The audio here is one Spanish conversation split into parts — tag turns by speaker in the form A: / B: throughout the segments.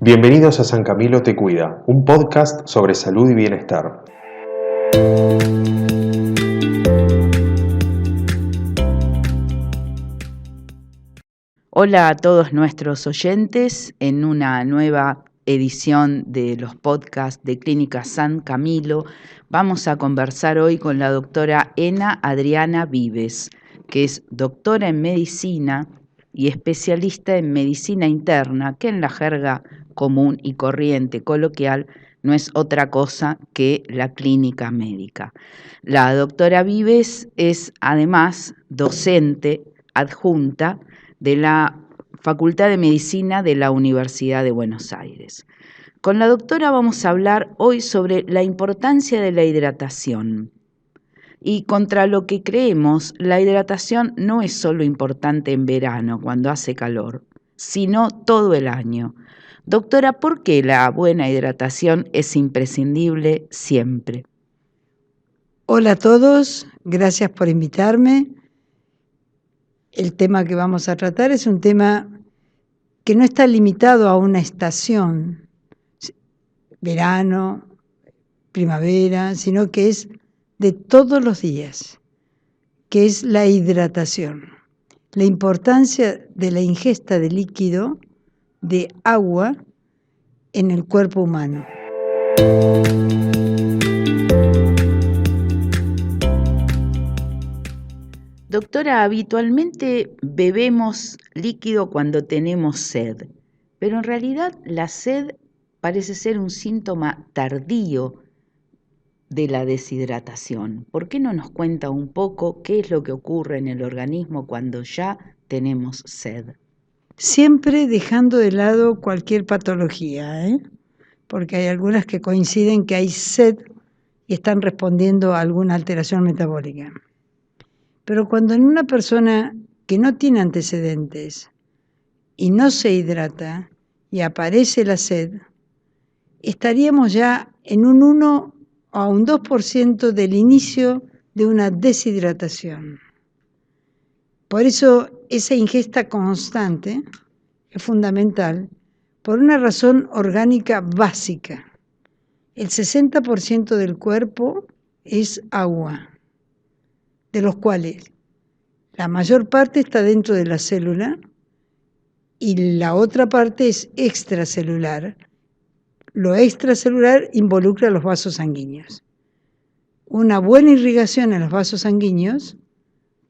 A: Bienvenidos a San Camilo Te Cuida, un podcast sobre salud y bienestar.
B: Hola a todos nuestros oyentes en una nueva edición de los podcasts de Clínica San Camilo. Vamos a conversar hoy con la doctora Ena Adriana Vives, que es doctora en medicina y especialista en medicina interna, que en la jerga común y corriente coloquial no es otra cosa que la clínica médica. La doctora Vives es además docente adjunta de la Facultad de Medicina de la Universidad de Buenos Aires. Con la doctora vamos a hablar hoy sobre la importancia de la hidratación. Y contra lo que creemos, la hidratación no es solo importante en verano, cuando hace calor, sino todo el año. Doctora, ¿por qué la buena hidratación es imprescindible siempre?
C: Hola a todos, gracias por invitarme. El tema que vamos a tratar es un tema que no está limitado a una estación, verano, primavera, sino que es de todos los días, que es la hidratación. La importancia de la ingesta de líquido, de agua, en el cuerpo humano.
B: Doctora, habitualmente bebemos líquido cuando tenemos sed, pero en realidad la sed parece ser un síntoma tardío de la deshidratación. ¿Por qué no nos cuenta un poco qué es lo que ocurre en el organismo cuando ya tenemos sed?
C: Siempre dejando de lado cualquier patología, porque hay algunas que coinciden que hay sed y están respondiendo a alguna alteración metabólica. Pero cuando en una persona que no tiene antecedentes y no se hidrata y aparece la sed, estaríamos ya en un 1 a un 2% del inicio de una deshidratación. Por eso esa ingesta constante es fundamental por una razón orgánica básica. El 60% del cuerpo es agua, de los cuales la mayor parte está dentro de la célula y la otra parte es extracelular. Lo extracelular involucra los vasos sanguíneos. Una buena irrigación en los vasos sanguíneos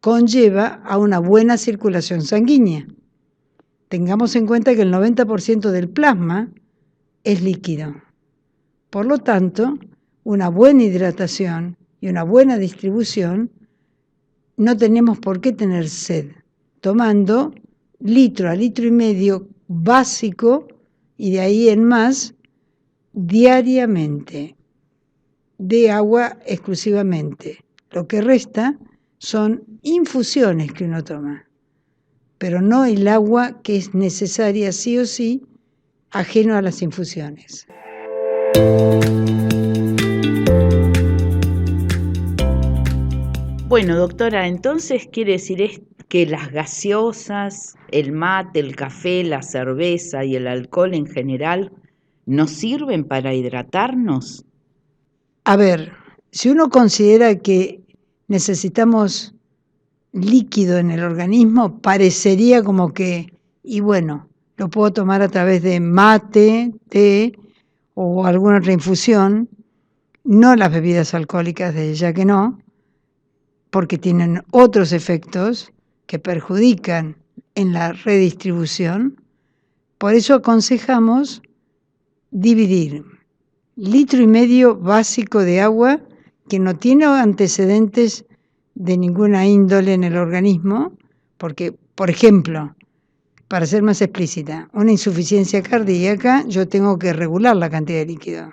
C: conlleva a una buena circulación sanguínea. Tengamos en cuenta que el 90% del plasma es líquido. Por lo tanto, una buena hidratación y una buena distribución, no tenemos por qué tener sed, tomando litro a litro y medio básico y de ahí en más diariamente de agua exclusivamente. Lo que resta son infusiones que uno toma, pero no el agua que es necesaria sí o sí, ajeno a las infusiones.
B: Bueno, doctora, entonces quiere decir que las gaseosas, el mate, el café, la cerveza y el alcohol en general ¿nos sirven para hidratarnos?
C: A ver, si uno considera que necesitamos líquido en el organismo, parecería como que, y bueno, lo puedo tomar a través de mate, té o alguna otra infusión, no las bebidas alcohólicas, de ya que no, porque tienen otros efectos que perjudican en la redistribución. Por eso aconsejamos dividir 1,5 litros básico de agua que no tiene antecedentes de ninguna índole en el organismo, porque, por ejemplo, para ser más explícita, una insuficiencia cardíaca, yo tengo que regular la cantidad de líquido.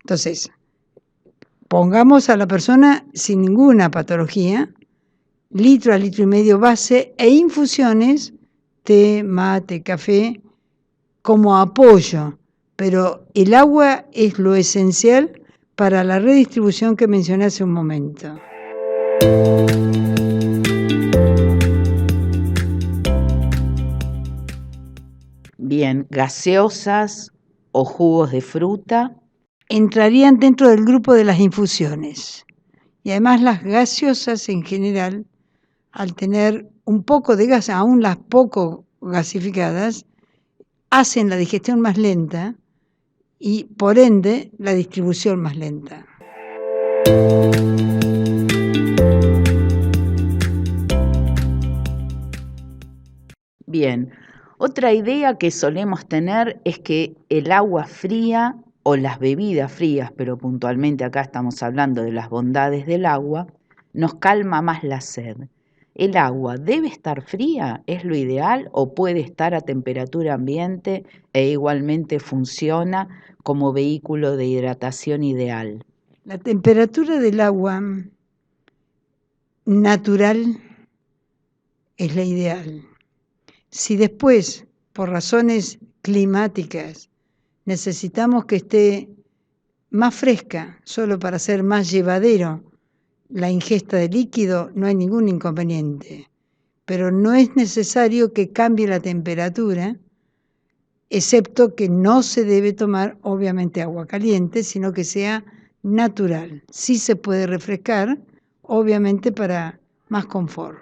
C: Entonces, pongamos a la persona sin ninguna patología, 1,5 litros a 1,5 litros base e infusiones, té, mate, café, como apoyo, pero el agua es lo esencial para la redistribución que mencioné hace un momento.
B: Bien, gaseosas o jugos de fruta.
C: Entrarían dentro del grupo de las infusiones. Y además las gaseosas en general, al tener un poco de gas, aún las poco gasificadas, hacen la digestión más lenta y por ende la distribución más lenta.
B: Bien, otra idea que solemos tener es que el agua fría o las bebidas frías, pero puntualmente acá estamos hablando de las bondades del agua, nos calma más la sed. ¿El agua debe estar fría? ¿Es lo ideal? ¿O puede estar a temperatura ambiente e igualmente funciona como vehículo de hidratación ideal?
C: La temperatura del agua natural es la ideal. Si después, por razones climáticas, necesitamos que esté más fresca, solo para hacer más llevadero la ingesta de líquido, no hay ningún inconveniente. Pero no es necesario que cambie la temperatura, excepto que no se debe tomar, obviamente, agua caliente, sino que sea natural. Sí se puede refrescar, obviamente, para más confort.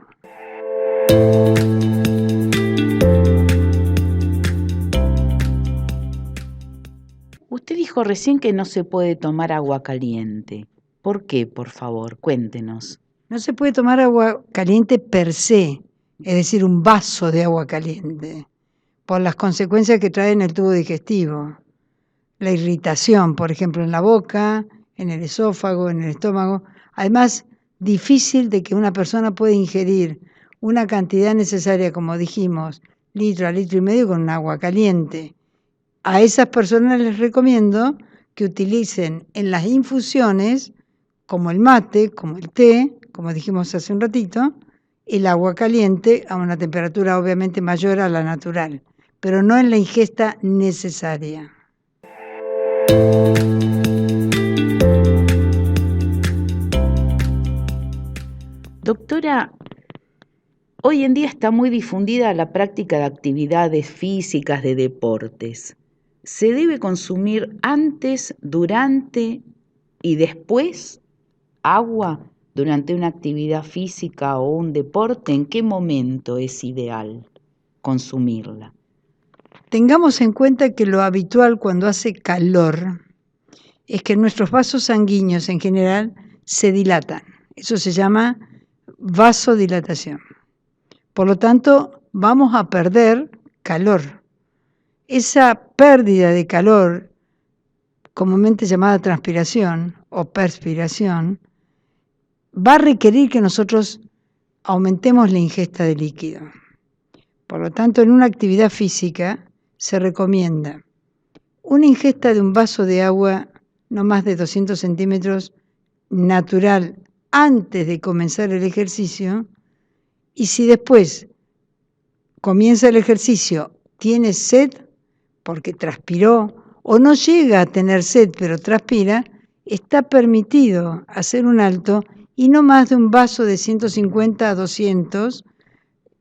B: Usted dijo recién que no se puede tomar agua caliente. ¿Por qué, por favor? Cuéntenos.
C: No se puede tomar agua caliente per se, es decir, un vaso de agua caliente, por las consecuencias que trae en el tubo digestivo. La irritación, por ejemplo, en la boca, en el esófago, en el estómago. Además, difícil de que una persona pueda ingerir una cantidad necesaria, como dijimos, litro a litro y medio con agua caliente. A esas personas les recomiendo que utilicen en las infusiones, como el mate, como el té, como dijimos hace un ratito, el agua caliente a una temperatura obviamente mayor a la natural, pero no en la ingesta necesaria.
B: Doctora, hoy en día está muy difundida la práctica de actividades físicas, de deportes. ¿Se debe consumir antes, durante y después agua durante una actividad física o un deporte? ¿En qué momento es ideal consumirla?
C: Tengamos en cuenta que lo habitual cuando hace calor es que nuestros vasos sanguíneos en general se dilatan. Eso se llama vasodilatación. Por lo tanto, vamos a perder calor. Esa pérdida de calor, comúnmente llamada transpiración o perspiración, va a requerir que nosotros aumentemos la ingesta de líquido. Por lo tanto, en una actividad física se recomienda una ingesta de un vaso de agua no más de 200 centímetros natural antes de comenzar el ejercicio, y si después comienza el ejercicio, tiene sed porque transpiró o no llega a tener sed pero transpira, está permitido hacer un alto y no más de un vaso de 150 a 200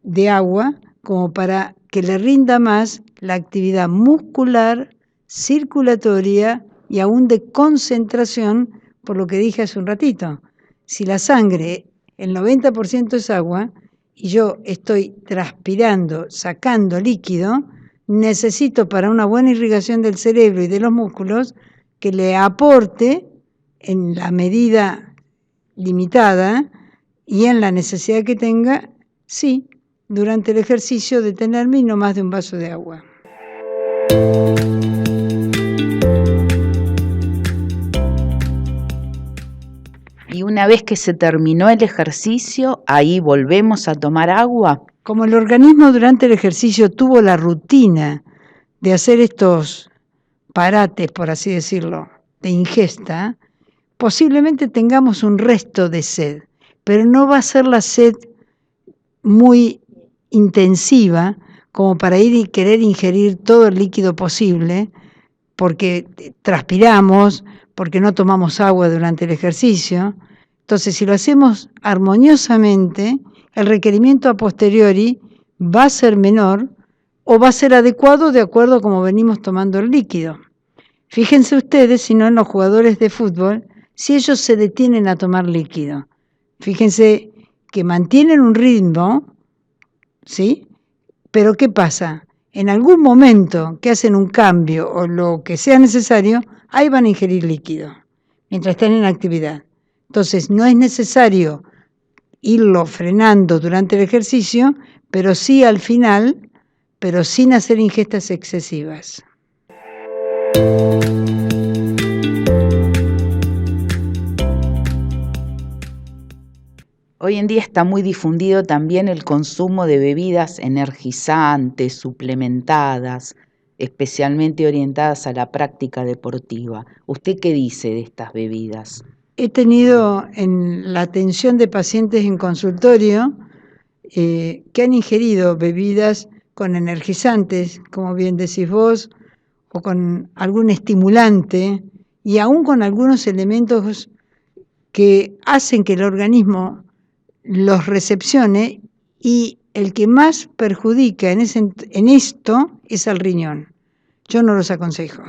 C: de agua, como para que le rinda más la actividad muscular, circulatoria y aún de concentración, por lo que dije hace un ratito. Si la sangre, el 90% es agua, y yo estoy transpirando, sacando líquido, necesito para una buena irrigación del cerebro y de los músculos que le aporte en la medida limitada y en la necesidad que tenga, sí, durante el ejercicio detenerme y no más de un vaso de agua.
B: Y una vez que se terminó el ejercicio, ahí volvemos a tomar agua.
C: Como el organismo durante el ejercicio tuvo la rutina de hacer estos parates, por así decirlo, de ingesta, posiblemente tengamos un resto de sed, pero no va a ser la sed muy intensiva como para ir y querer ingerir todo el líquido posible, porque transpiramos, porque no tomamos agua durante el ejercicio. Entonces, si lo hacemos armoniosamente, el requerimiento a posteriori va a ser menor, o va a ser adecuado de acuerdo a cómo venimos tomando el líquido. Fíjense ustedes, si no en los jugadores de fútbol, si ellos se detienen a tomar líquido. Fíjense que mantienen un ritmo, ¿sí? Pero ¿qué pasa? En algún momento que hacen un cambio o lo que sea necesario, ahí van a ingerir líquido, mientras están en actividad. Entonces, no es necesario irlo frenando durante el ejercicio, pero sí al final, pero sin hacer ingestas excesivas.
B: Hoy en día está muy difundido también el consumo de bebidas energizantes, suplementadas, especialmente orientadas a la práctica deportiva. ¿Usted qué dice de estas bebidas?
C: He tenido en la atención de pacientes en consultorio que han ingerido bebidas con energizantes, como bien decís vos, o con algún estimulante, y aún con algunos elementos que hacen que el organismo los recepcione, y el que más perjudica en esto es al riñón. Yo no los aconsejo.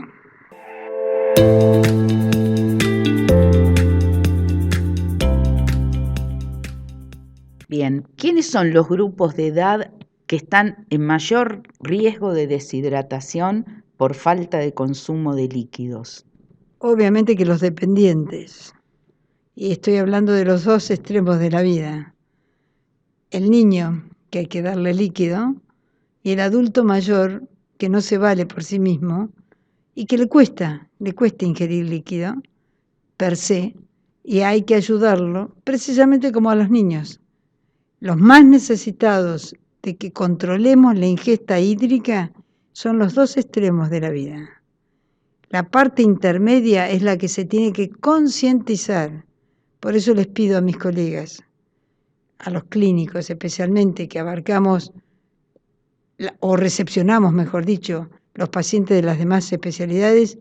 B: Bien, ¿quiénes son los grupos de edad que están en mayor riesgo de deshidratación por falta de consumo de líquidos?
C: Obviamente que los dependientes, y estoy hablando de los dos extremos de la vida. El niño, que hay que darle líquido, y el adulto mayor, que no se vale por sí mismo, y que le cuesta ingerir líquido, per se, y hay que ayudarlo, precisamente como a los niños. Los más necesitados de que controlemos la ingesta hídrica son los dos extremos de la vida. La parte intermedia es la que se tiene que concientizar. Por eso les pido a mis colegas, a los clínicos especialmente, que abarcamos o recepcionamos, mejor dicho, los pacientes de las demás especialidades,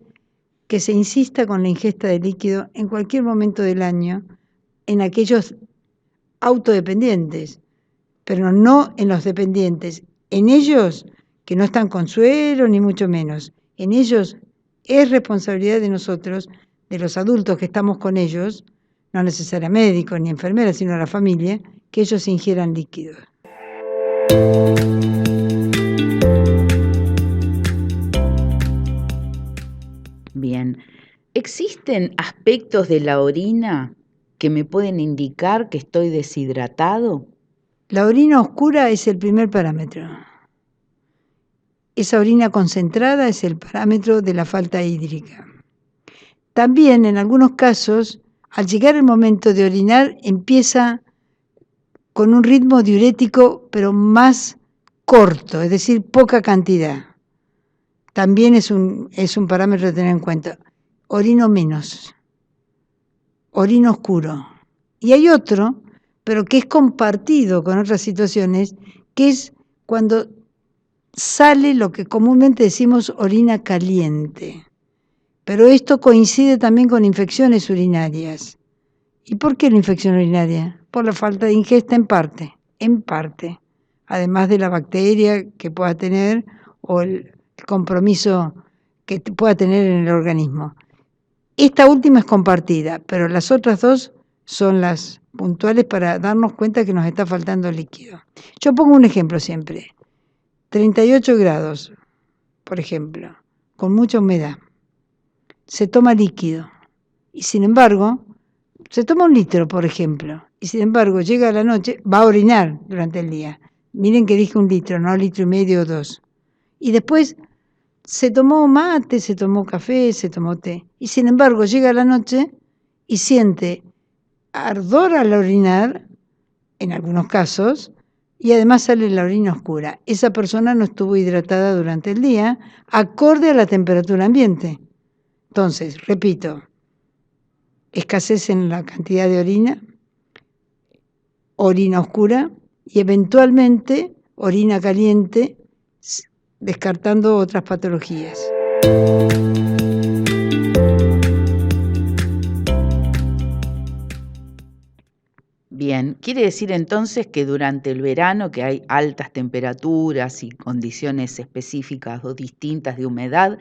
C: que se insista con la ingesta de líquido en cualquier momento del año en aquellos autodependientes, pero no en los dependientes. En ellos, que no están con suero, ni mucho menos. En ellos es responsabilidad de nosotros, de los adultos que estamos con ellos, no necesariamente médicos ni enfermeras, sino la familia, que ellos ingieran líquidos.
B: Bien, ¿existen aspectos de la orina que me pueden indicar que estoy deshidratado?
C: La orina oscura es el primer parámetro. Esa orina concentrada es el parámetro de la falta hídrica. También en algunos casos, al llegar el momento de orinar, empieza con un ritmo diurético, pero más corto, es decir, poca cantidad. También es un parámetro a tener en cuenta. Orino menos, orino oscuro. Y hay otro, pero que es compartido con otras situaciones, que es cuando sale lo que comúnmente decimos orina caliente. Pero esto coincide también con infecciones urinarias. ¿Y por qué la infección urinaria? Por la falta de ingesta en parte, además de la bacteria que pueda tener o el compromiso que pueda tener en el organismo. Esta última es compartida, pero las otras dos son las puntuales para darnos cuenta que nos está faltando líquido. Yo pongo un ejemplo siempre. 38 grados, por ejemplo, con mucha humedad. Se toma líquido y sin embargo, se toma 1 litro, por ejemplo, y sin embargo llega la noche, va a orinar durante el día. Miren que dije 1 litro, no 1,5 litros o 2. Y después se tomó mate, se tomó café, se tomó té. Y sin embargo llega la noche y siente ardor al orinar, en algunos casos, y además sale la orina oscura. Esa persona no estuvo hidratada durante el día, acorde a la temperatura ambiente. Entonces, repito, escasez en la cantidad de orina oscura y eventualmente orina caliente, descartando otras patologías.
B: Bien, quiere decir entonces que durante el verano, que hay altas temperaturas y condiciones específicas o distintas de humedad,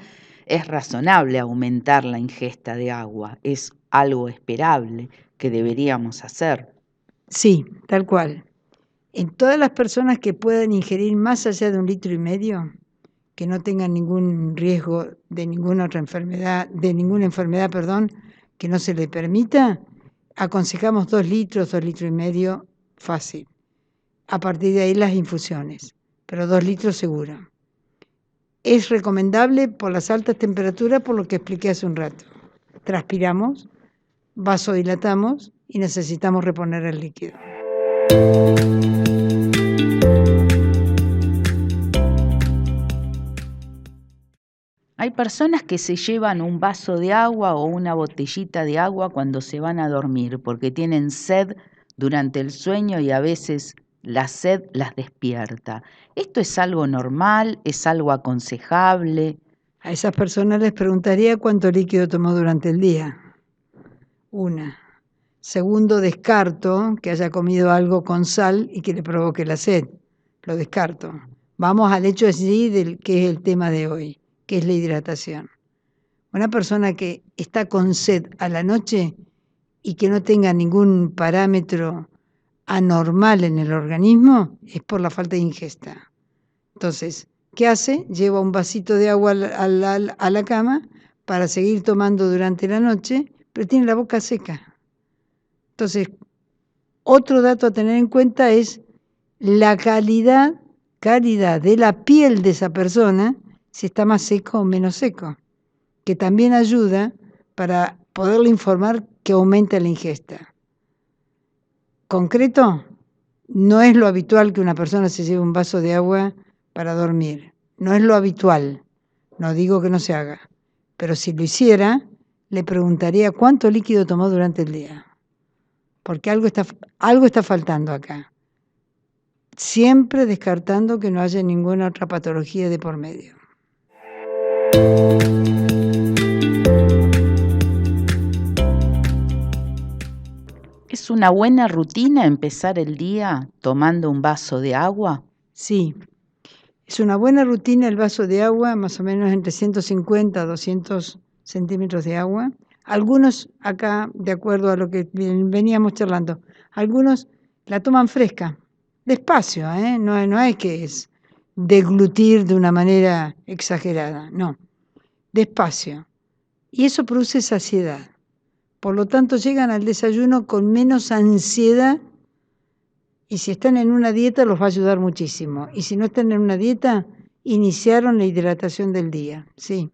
B: es razonable aumentar la ingesta de agua. Es algo esperable que deberíamos hacer.
C: Sí, tal cual. En todas las personas que puedan ingerir más allá de 1,5 litros, que no tengan ningún riesgo de ninguna otra enfermedad, perdón, que no se le permita, aconsejamos 2 litros, 2,5 litros, fácil. A partir de ahí las infusiones, pero 2 litros seguro. Es recomendable por las altas temperaturas, por lo que expliqué hace un rato. Transpiramos, vasodilatamos y necesitamos reponer el líquido.
B: Hay personas que se llevan un vaso de agua o una botellita de agua cuando se van a dormir porque tienen sed durante el sueño y a veces la sed las despierta. ¿Esto es algo normal? ¿Es algo aconsejable?
C: A esas personas les preguntaría cuánto líquido tomó durante el día. Una. Segundo, descarto que haya comido algo con sal y que le provoque la sed. Lo descarto. Vamos al hecho así del que es el tema de hoy, que es la hidratación. Una persona que está con sed a la noche y que no tenga ningún parámetro anormal en el organismo es por la falta de ingesta. Entonces, ¿qué hace? Lleva un vasito de agua a la cama para seguir tomando durante la noche, pero tiene la boca seca. Entonces, otro dato a tener en cuenta es la calidad de la piel de esa persona, si está más seco o menos seco, que también ayuda para poderle informar que aumenta la ingesta. Concreto, no es lo habitual que una persona se lleve un vaso de agua para dormir. No es lo habitual. No digo que no se haga. Pero si lo hiciera, le preguntaría cuánto líquido tomó durante el día. Porque algo está faltando acá. Siempre descartando que no haya ninguna otra patología de por medio.
B: ¿Es una buena rutina empezar el día tomando un vaso de agua?
C: Sí, es una buena rutina el vaso de agua, más o menos entre 150 a 200 centímetros de agua. Algunos acá, de acuerdo a lo que veníamos charlando, algunos la toman fresca, despacio, no es que es deglutir de una manera exagerada, no, despacio. Y eso produce saciedad. Por lo tanto, llegan al desayuno con menos ansiedad y si están en una dieta los va a ayudar muchísimo. Y si no están en una dieta, iniciaron la hidratación del día, sí.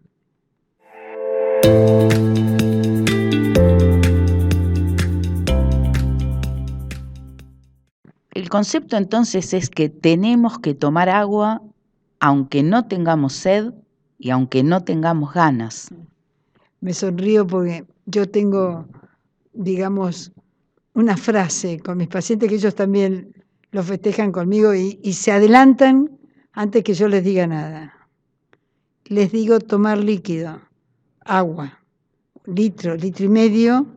B: El concepto entonces es que tenemos que tomar agua aunque no tengamos sed y aunque no tengamos ganas.
C: Me sonrío porque yo tengo, digamos, una frase con mis pacientes que ellos también lo festejan conmigo y se adelantan antes que yo les diga nada. Les digo tomar líquido, agua, litro y medio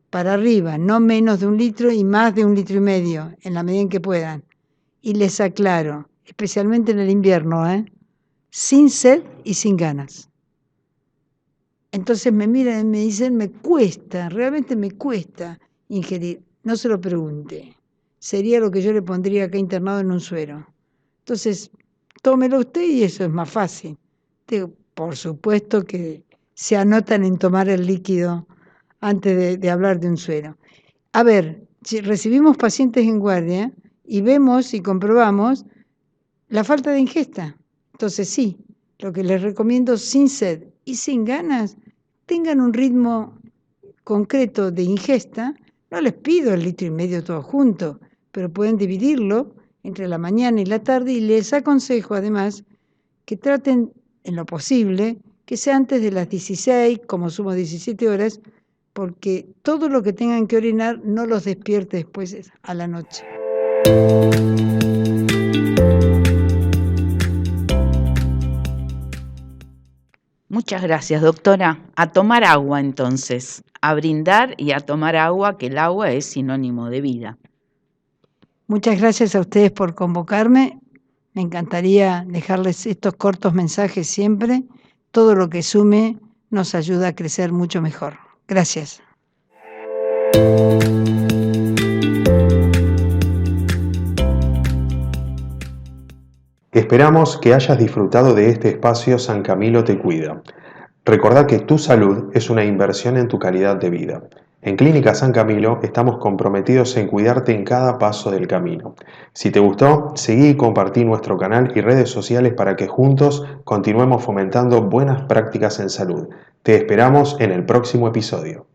C: para arriba, no menos de 1 litro y más de 1,5 litros, en la medida en que puedan. Y les aclaro, especialmente en el invierno, sin sed y sin ganas. Entonces me miran y me dicen, realmente me cuesta ingerir. No se lo pregunte. Sería lo que yo le pondría acá internado en un suero. Entonces, tómelo usted y eso es más fácil. Por supuesto que se anotan en tomar el líquido antes de hablar de un suero. A ver, si recibimos pacientes en guardia y vemos y comprobamos la falta de ingesta. Entonces sí, lo que les recomiendo sin sed y sin ganas, tengan un ritmo concreto de ingesta. No les pido 1,5 litros todo junto, pero pueden dividirlo entre la mañana y la tarde y les aconsejo además que traten en lo posible que sea antes de las 16, como sumo 17 horas, porque todo lo que tengan que orinar no los despierte después a la noche.
B: Muchas gracias, doctora. A tomar agua entonces, a brindar y a tomar agua, que el agua es sinónimo de vida.
C: Muchas gracias a ustedes por convocarme. Me encantaría dejarles estos cortos mensajes siempre. Todo lo que sume nos ayuda a crecer mucho mejor. Gracias.
A: Esperamos que hayas disfrutado de este espacio San Camilo te cuida. Recordá que tu salud es una inversión en tu calidad de vida. En Clínica San Camilo estamos comprometidos en cuidarte en cada paso del camino. Si te gustó, seguí y compartí nuestro canal y redes sociales para que juntos continuemos fomentando buenas prácticas en salud. Te esperamos en el próximo episodio.